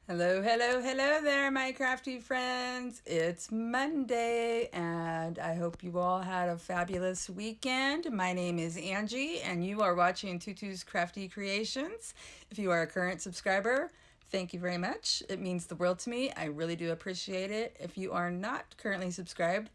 Hello, hello, hello there, my crafty friends. It's Monday, and I hope you all had a fabulous weekend. My name is Angie, and you are watching Tutu's Crafty Creations. If you are a current subscriber, thank you very much. It means the world to me. I really do appreciate it. If you are not currently subscribed,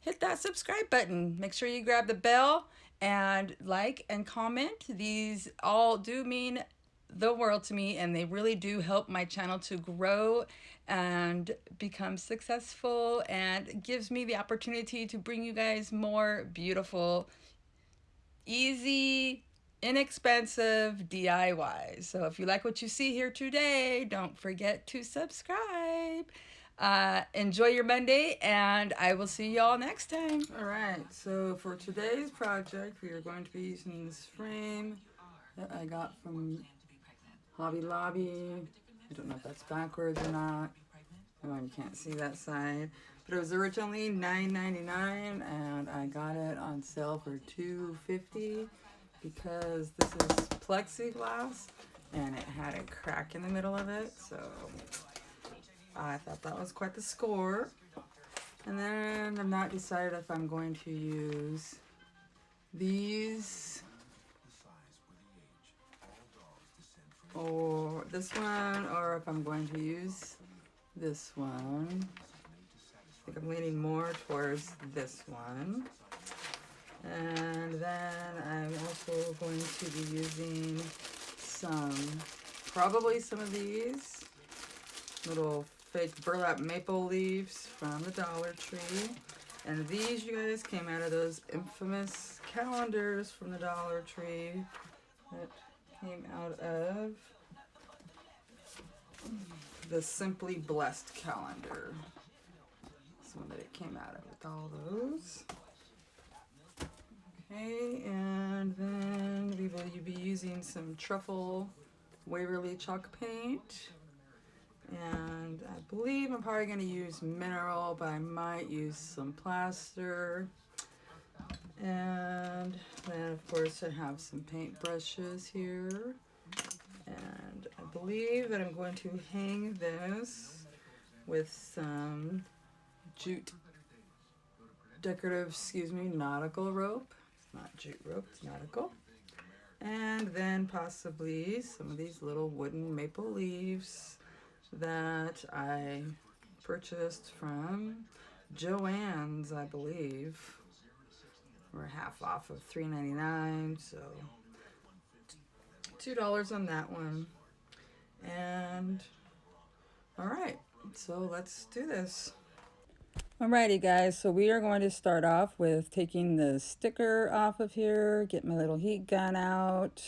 hit that subscribe button. Make sure you grab the bell and like and comment. These all do mean the world to me, and they really do help my channel to grow and become successful, and gives me the opportunity to bring you guys more beautiful, easy, inexpensive DIYs. So if you like what you see here today, don't forget to subscribe. Enjoy your Monday, and I will see y'all next time. All right, so for today's project, we are going to be using this frame that I got from Hobby Lobby. I don't know if that's backwards or not. Oh, you can't see that side. But it was originally $9.99, and I got it on sale for $2.50 because this is plexiglass and it had a crack in the middle of it. So I thought that was quite the score. And then I'm not decided if I'm going to use these or this one, or if I'm going to use this one. I think I'm leaning more towards this one. And then I'm also going to be using probably some of these little fake burlap maple leaves from the Dollar Tree. And these, you guys, came out of those infamous calendars from the Dollar Tree that came out of the Simply Blessed calendar. This one that it came out of with all those. Okay, and then we will be using some truffle Waverly chalk paint. And I believe I'm probably going to use mineral, but I might use some plaster. And then, of course, I have some paint brushes here. And I believe that I'm going to hang this with some jute decorative, nautical rope. It's not jute rope, it's nautical. And then possibly some of these little wooden maple leaves that I purchased from Joann's, I believe. We're half off of $3.99, so $2 on that one. And all right, so let's do this. Alrighty guys, so we are going to start off with taking the sticker off of here, get my little heat gun out,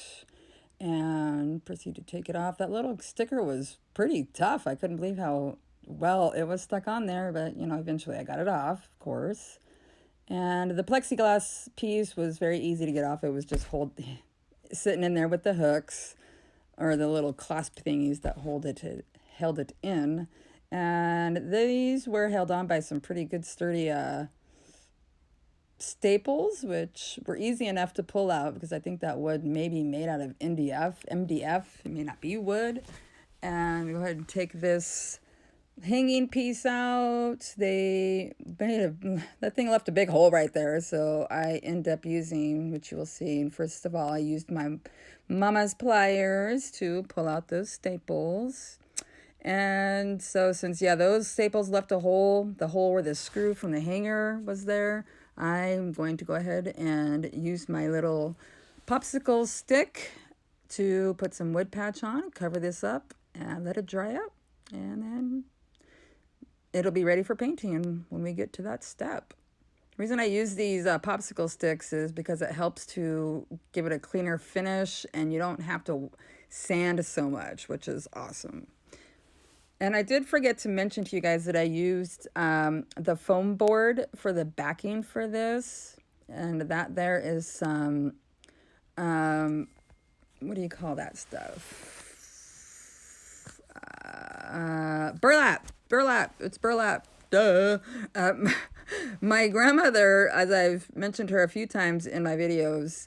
and proceed to take it off. That little sticker was pretty tough. I couldn't believe how well it was stuck on there, but eventually I got it off, of course. And the plexiglass piece was very easy to get off. It was just sitting in there with the hooks, or the little clasp thingies that held it in. And these were held on by some pretty good sturdy staples, which were easy enough to pull out because I think that wood may be made out of MDF. It may not be wood. And go ahead and take this hanging piece out. That thing left a big hole right there, so I end up using, which you will see, first of all, I used my mama's pliers to pull out those staples. And so since, those staples left a hole, the hole where the screw from the hanger was there, I'm going to go ahead and use my little popsicle stick to put some wood patch on, cover this up, and let it dry up. And then it'll be ready for painting when we get to that step. The reason I use these popsicle sticks is because it helps to give it a cleaner finish, and you don't have to sand so much, which is awesome. And I did forget to mention to you guys that I used the foam board for the backing for this. And that there is some, what do you call that stuff? Burlap. It's burlap. Duh. My grandmother, as I've mentioned her a few times in my videos,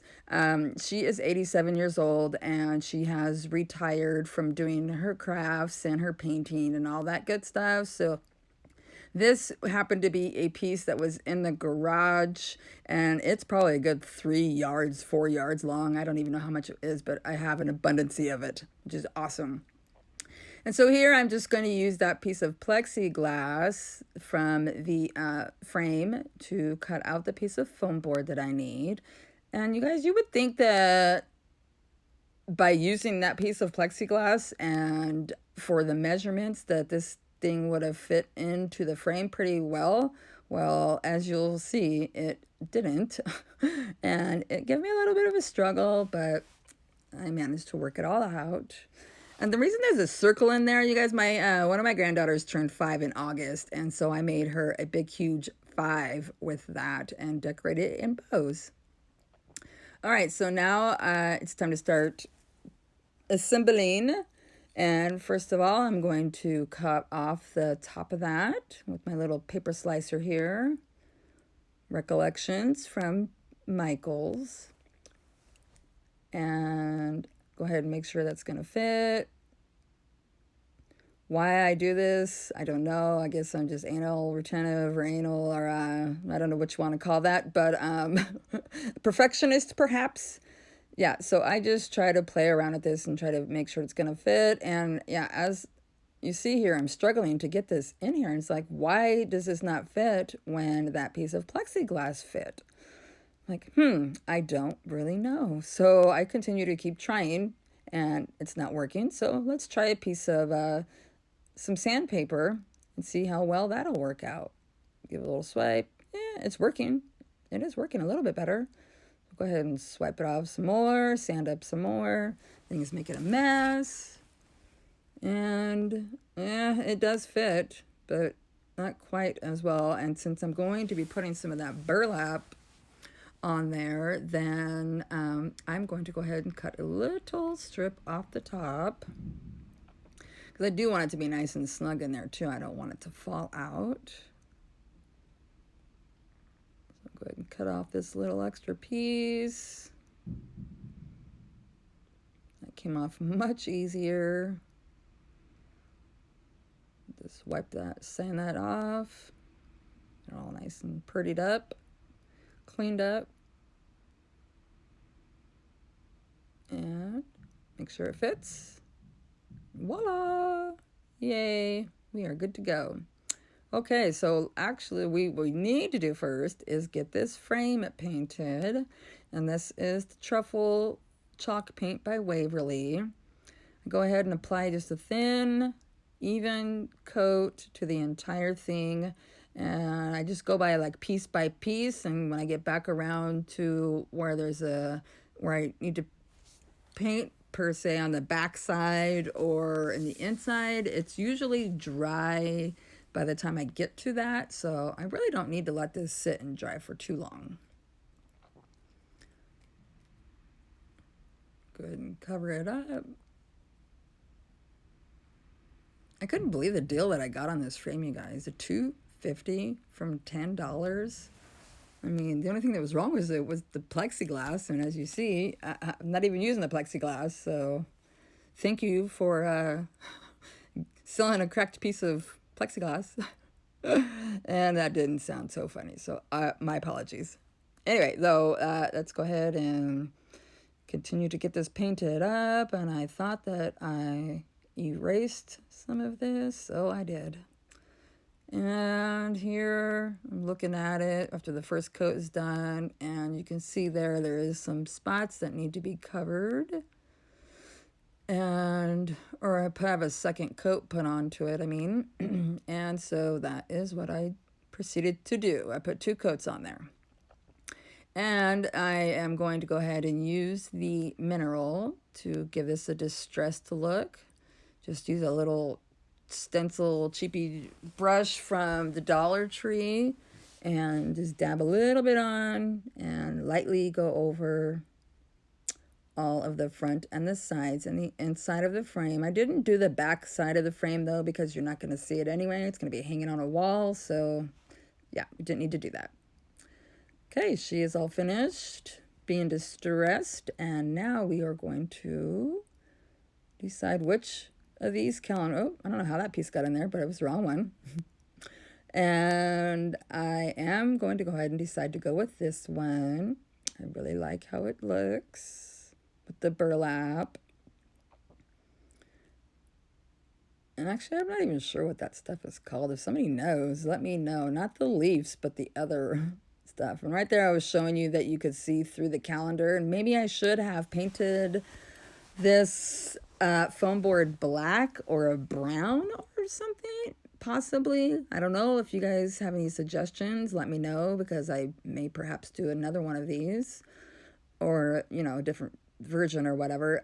she is 87 years old and she has retired from doing her crafts and her painting and all that good stuff. So this happened to be a piece that was in the garage, and it's probably a good 3 yards, 4 yards long. I don't even know how much it is, but I have an abundance of it, which is awesome. And so here I'm just going to use that piece of plexiglass from the frame to cut out the piece of foam board that I need. And you guys, you would think that by using that piece of plexiglass and for the measurements that this thing would have fit into the frame pretty well. Well, as you'll see, it didn't. And it gave me a little bit of a struggle, but I managed to work it all out. And the reason there's a circle in there, you guys, my one of my granddaughters turned 5 in August, and so I made her a big, huge 5 with that and decorated it in bows. All right, so now it's time to start assembling. And first of all, I'm going to cut off the top of that with my little paper slicer here. Recollections from Michael's. And go ahead and make sure that's going to fit. Why I do this, I don't know. I guess I'm just anal retentive or anal, or I don't know what you want to call that, but perfectionist perhaps. Yeah, so I just try to play around with this and try to make sure it's going to fit. And yeah, as you see here, I'm struggling to get this in here. And it's like, why does this not fit when that piece of plexiglass fit? Like, I don't really know. So I continue to keep trying and it's not working. So let's try a piece of some sandpaper and see how well that'll work out. Give it a little swipe. Yeah, it's working. It is working a little bit better. Go ahead and swipe it off some more, sand up some more. Things making a mess. And yeah, it does fit, but not quite as well. And since I'm going to be putting some of that burlap on there, then I'm going to go ahead and cut a little strip off the top. Because I do want it to be nice and snug in there too. I don't want it to fall out. Go ahead and cut off this little extra piece. That came off much easier. Just wipe that, sand that off. They're all nice and prettied up, cleaned up. And make sure it fits. Voila! Yay! We are good to go. Okay, so actually what we need to do first is get this frame painted. And this is the Truffle Chalk Paint by Waverly. Go ahead and apply just a thin, even coat to the entire thing. And I just go by like piece by piece. And when I get back around to where where I need to paint per se on the back side or in the inside, it's usually dry by the time I get to that, so I really don't need to let this sit and dry for too long. Go ahead and cover it up. I couldn't believe the deal that I got on this frame, you guys. A $2.50 from $10. I mean, the only thing that was wrong was it was the plexiglass, and as you see, I'm not even using the plexiglass, so thank you for selling a cracked piece of plexiglass. And that didn't sound so funny, so my apologies. Anyway, though, let's go ahead and continue to get this painted up. And I thought that I erased some of this, so I did. And here I'm looking at it after the first coat is done, and you can see there is some spots that need to be covered. Or I have a second coat put onto it, I mean. And so that is what I proceeded to do. I put 2 coats on there. And I am going to go ahead and use the mineral to give this a distressed look. Just use a little stencil cheapy brush from the Dollar Tree and just dab a little bit on and lightly go over all of the front and the sides and the inside of the frame. I didn't do the back side of the frame though, because you're not going to see it anyway. It's going to be hanging on a wall, so Yeah, we didn't need to do that. Okay, she is all finished being distressed, and now we are going to decide which of these calendar. Oh, I don't know how that piece got in there, but it was the wrong one. And I am going to go ahead and decide to go with this one. I really like how it looks with the burlap. And actually, I'm not even sure what that stuff is called. If somebody knows, let me know. Not the leaves, but the other stuff. And right there, I was showing you that you could see through the calendar. And maybe I should have painted this foam board black or a brown or something. Possibly. I don't know. If you guys have any suggestions, let me know, because I may perhaps do another one of these, or, you know, a different version or whatever.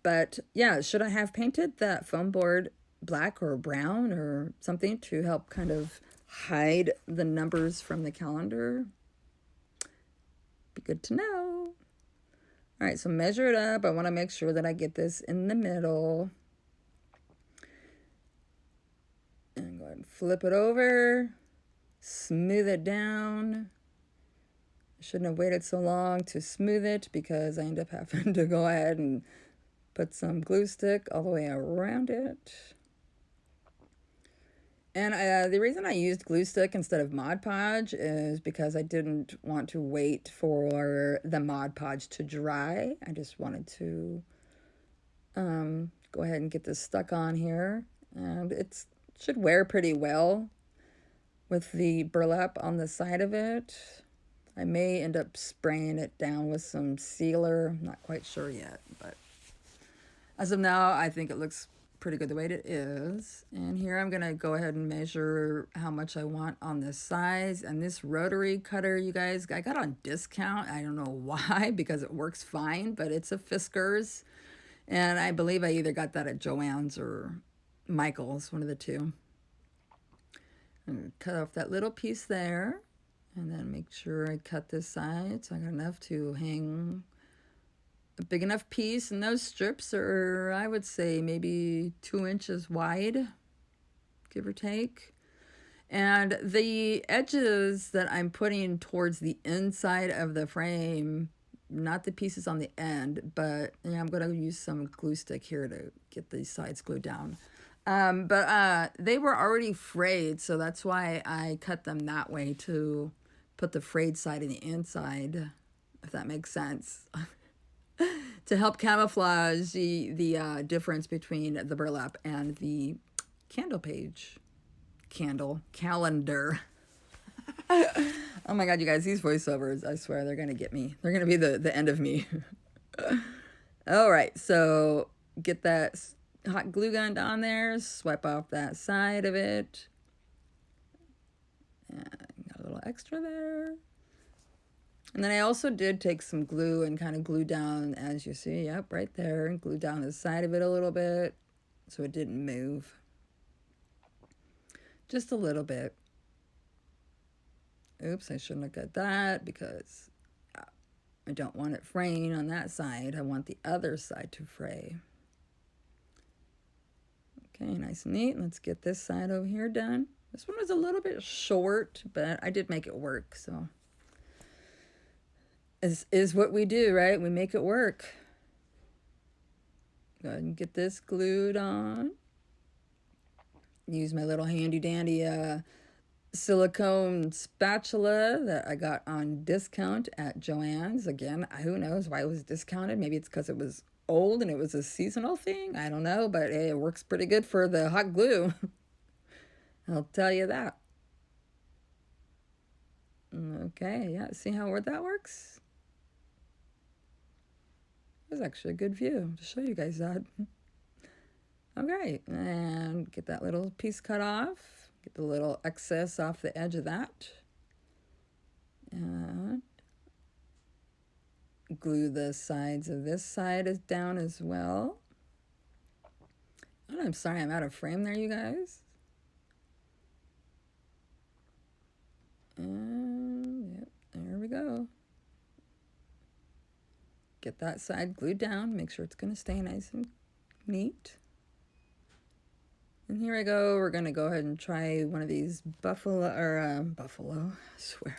But yeah, should I have painted that foam board black or brown or something to help kind of hide the numbers from the calendar? Be good to know. All right, so measure it up. I want to make sure that I get this in the middle. And go ahead and flip it over, smooth it down. I shouldn't have waited so long to smooth it, because I end up having to go ahead and put some glue stick all the way around it. And the reason I used glue stick instead of Mod Podge is because I didn't want to wait for the Mod Podge to dry. I just wanted to go ahead and get this stuck on here. And it should wear pretty well with the burlap on the side of it. I may end up spraying it down with some sealer. I'm not quite sure yet, but as of now, I think it looks pretty good the way it is. And here I'm gonna go ahead and measure how much I want on this size. And this rotary cutter, you guys, I got on discount. I don't know why, because it works fine, but it's a Fisker's. And I believe I either got that at Joann's or Michael's, one of the two. I'm gonna cut off that little piece there, and then make sure I cut this side so I got enough to hang a big enough piece. And those strips are, I would say, maybe 2 inches wide, give or take. And the edges that I'm putting towards the inside of the frame, not the pieces on the end, but yeah, I'm going to use some glue stick here to get these sides glued down. But they were already frayed, so that's why I cut them that way, to put the frayed side in the inside, if that makes sense. To help camouflage the difference between the burlap and the calendar. Oh my god, you guys, these voiceovers, I swear they're gonna get me. They're gonna be the end of me. All right, so get that hot glue gun on there, swipe off that side of it. And got a little extra there. And then I also did take some glue and kind of glue down, as you see, yep, right there, and glue down the side of it a little bit so it didn't move. Just a little bit. Oops, I shouldn't have got that, because I don't want it fraying on that side. I want the other side to fray. Okay, nice and neat. Let's get this side over here done. This one was a little bit short, but I did make it work, so. Is what we do, right? We make it work. Go ahead and get this glued on. Use my little handy dandy silicone spatula that I got on discount at Joann's. Again, who knows why it was discounted. Maybe it's because it was old and it was a seasonal thing. I don't know, but hey, it works pretty good for the hot glue. I'll tell you that. Okay, yeah, see how that works? It was actually a good view to show you guys that. Okay, and get that little piece cut off. Get the little excess off the edge of that. And glue the sides of this side down as well. And I'm sorry, I'm out of frame there, you guys. And yep, there we go. Get that side glued down. Make sure it's going to stay nice and neat. And here I go. We're going to go ahead and try one of these buffalo, I swear,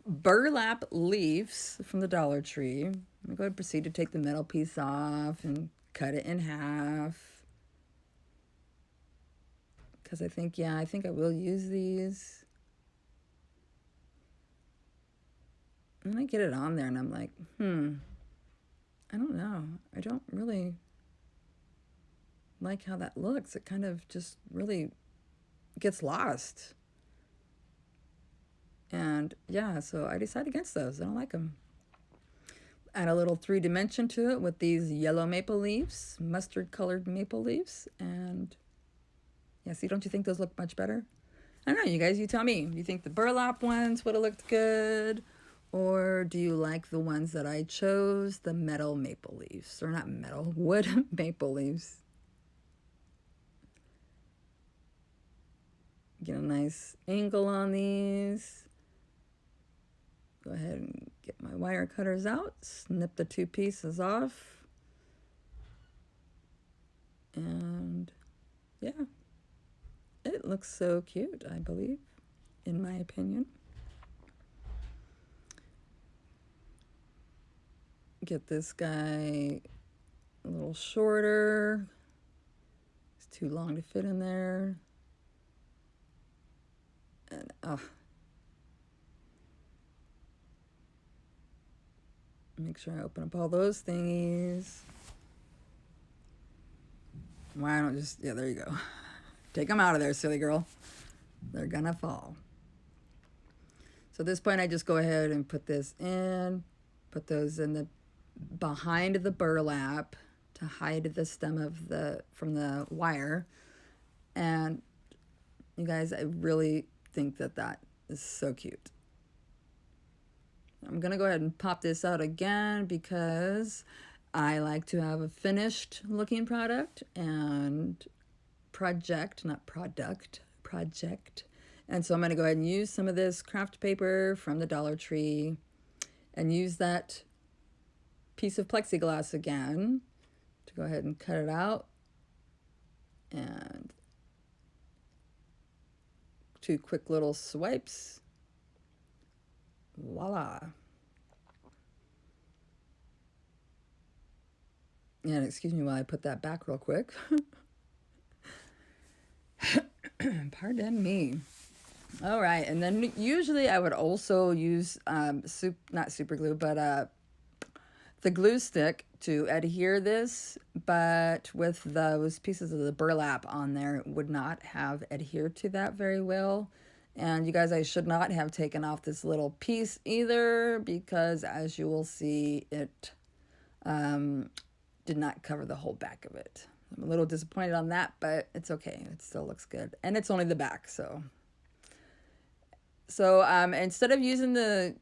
burlap leaves from the Dollar Tree. I'm going to go ahead and proceed to take the middle piece off and cut it in half. Because I think I will use these. And I get it on there and I'm like, I don't know. I don't really like how that looks. It kind of just really gets lost. And yeah, so I decided against those. I don't like them. Add a little 3-dimension to it with these yellow maple leaves, mustard colored maple leaves. And yeah, see, don't you think those look much better? I don't know, you guys, you tell me. Do you think the burlap ones would have looked good? Or do you like the ones that I chose, the metal maple leaves? Or not metal, wood maple leaves. Get a nice angle on these. Go ahead and get my wire cutters out, snip the 2 pieces off. And yeah, it looks so cute, I believe, in my opinion. Get this guy a little shorter. It's too long to fit in there. And make sure I open up all those thingies. Why don't just, yeah, there you go. Take them out of there, silly girl. They're gonna fall. So at this point, I just go ahead and put this in, put those in the behind the burlap to hide the stem of from the wire. And you guys, I really think that is so cute. I'm gonna go ahead and pop this out again because I like to have a finished looking product and project. And so I'm gonna go ahead and use some of this craft paper from the Dollar Tree and use that piece of plexiglass again to go ahead and cut it out. And 2 quick little swipes. Voila. And excuse me while I put that back real quick. Pardon me. All right, and then usually I would also use not super glue, but the glue stick to adhere this, but with those pieces of the burlap on there, it would not have adhered to that very well. And you guys, I should not have taken off this little piece either, because as you will see, it did not cover the whole back of it. I'm a little disappointed on that, but it's okay. It still looks good. And it's only the back, so instead of using the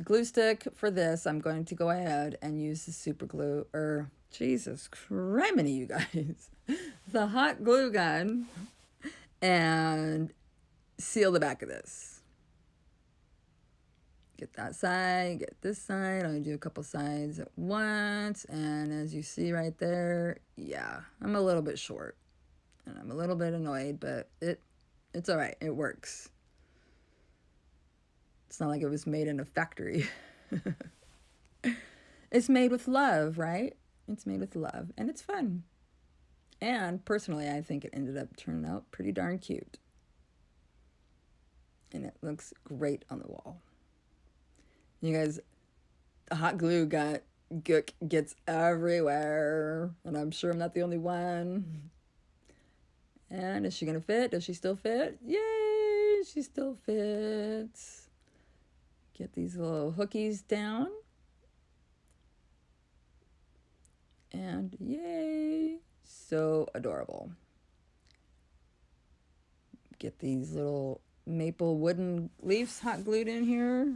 glue stick for this, I'm going to go ahead and use the super glue, or Jesus criminy, you guys, the hot glue gun, and seal the back of this. Get that side, get this side. I'm going to do a couple sides at once. And as you see right there, yeah, I'm a little bit short. And I'm a little bit annoyed, but it's all right. It works. It's not like it was made in a factory. It's made with love, right? It's made with love. And it's fun. And personally, I think it ended up turning out pretty darn cute. And it looks great on the wall. You guys, the hot glue gets everywhere. And I'm sure I'm not the only one. And is she going to fit? Does she still fit? Yay! She still fits. Get these little hookies down. And yay! So adorable. Get these little maple wooden leaves hot glued in here.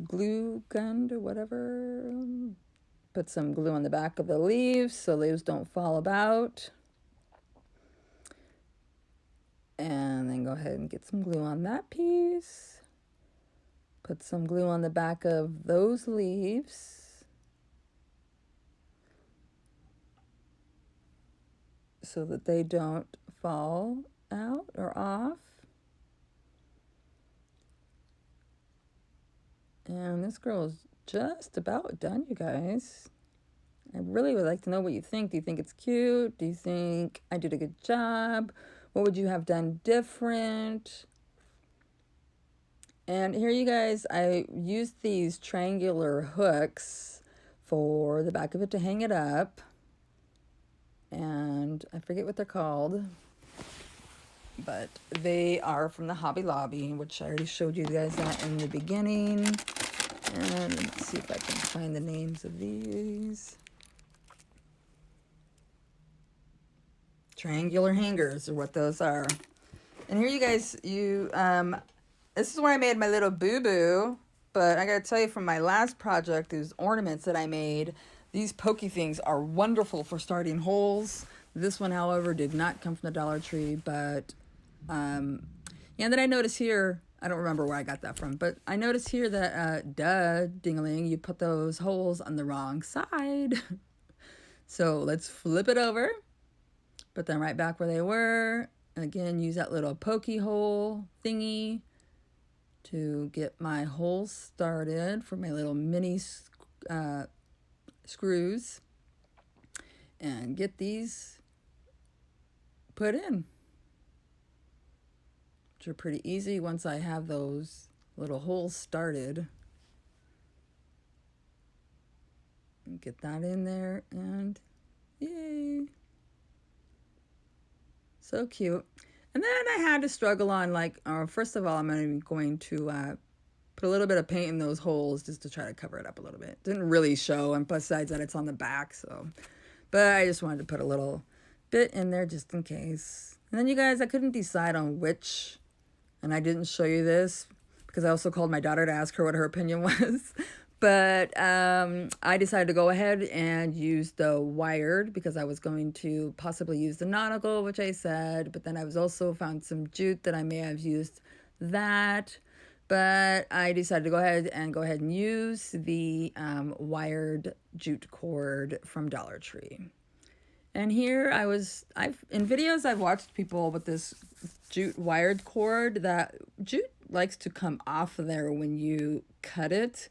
Glue gunned or whatever. Put some glue on the back of the leaves so leaves don't fall about. And then go ahead and get some glue on that piece. Put some glue on the back of those leaves. so that they don't fall out or off. And this girl is just about done, you guys. I really would like to know what you think. Do you think it's cute? Do you think I did a good job? What would you have done different? And here, you guys, I used these triangular hooks for the back of it to hang it up. And I forget what they're called, but they are from the Hobby Lobby, which I already showed you guys that in the beginning. And let's see if I can find the names of these. Triangular hangers are what those are. And here, you guys, this is where I made my little boo-boo. But I gotta tell you, from my last project, these ornaments that I made, these pokey things are wonderful for starting holes. This one, however, did not come from the Dollar Tree, but yeah, and then I noticed here, I don't remember where I got that from, but I noticed here that, ding-a-ling, you put those holes on the wrong side. So let's flip it over, put them right back where they were. Again, use that little pokey hole thingy to get my holes started for my little mini screws, and get these put in, which are pretty easy once I have those little holes started. And get that in there, and yay. So cute. And then I had to struggle on, like, first of all, I'm going to put a little bit of paint in those holes just to try to cover it up a little bit. Didn't really show, and besides that, it's on the back, so. But I just wanted to put a little bit in there just in case. And then, you guys, I couldn't decide on which, and I didn't show you this because I also called my daughter to ask her what her opinion was. But I decided to go ahead and use the wired because I was going to possibly use the nautical, which I said. But then I was also found some jute that I may have used that. But I decided to go ahead and use the wired jute cord from Dollar Tree. And here in videos I've watched people with this jute wired cord, that jute likes to come off of there when you cut it.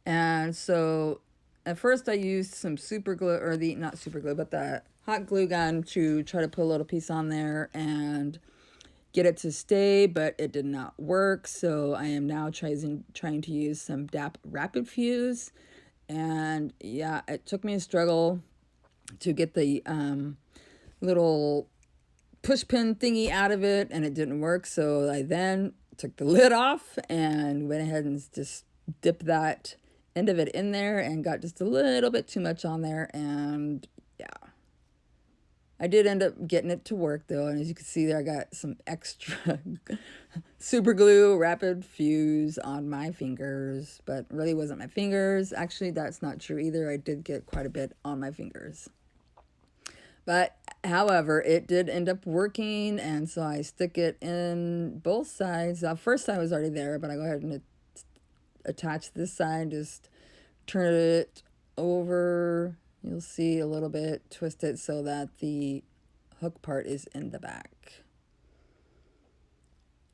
And so at first I used some super glue, or not super glue, but the hot glue gun to try to put a little piece on there and get it to stay, but it did not work. So I am now trying to use some DAP Rapid Fuse. And yeah, it took me a struggle to get the little push pin thingy out of it, and it didn't work. So I then took the lid off and went ahead and just dipped that end of it in there and got just a little bit too much on there. And yeah, I did end up getting it to work though. And as you can see there, I got some extra super glue Rapid Fuse on my fingers, but really wasn't my fingers. Actually, that's not true either. I did get quite a bit on my fingers. But however, it did end up working, and so I stick it in both sides. Now, first side was already there, but I go ahead and attach this side, just turn it over. You'll see a little bit, twist it so that the hook part is in the back.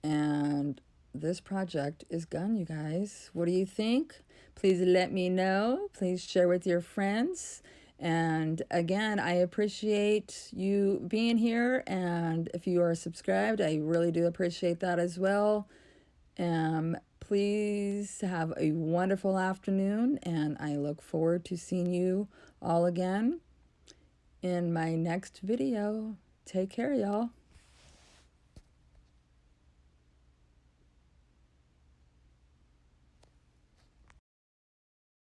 And this project is done, you guys. What do you think? Please let me know. Please share with your friends. And again, I appreciate you being here. And if you are subscribed, I really do appreciate that as well. Please have a wonderful afternoon, and I look forward to seeing you all again in my next video. Take care, y'all.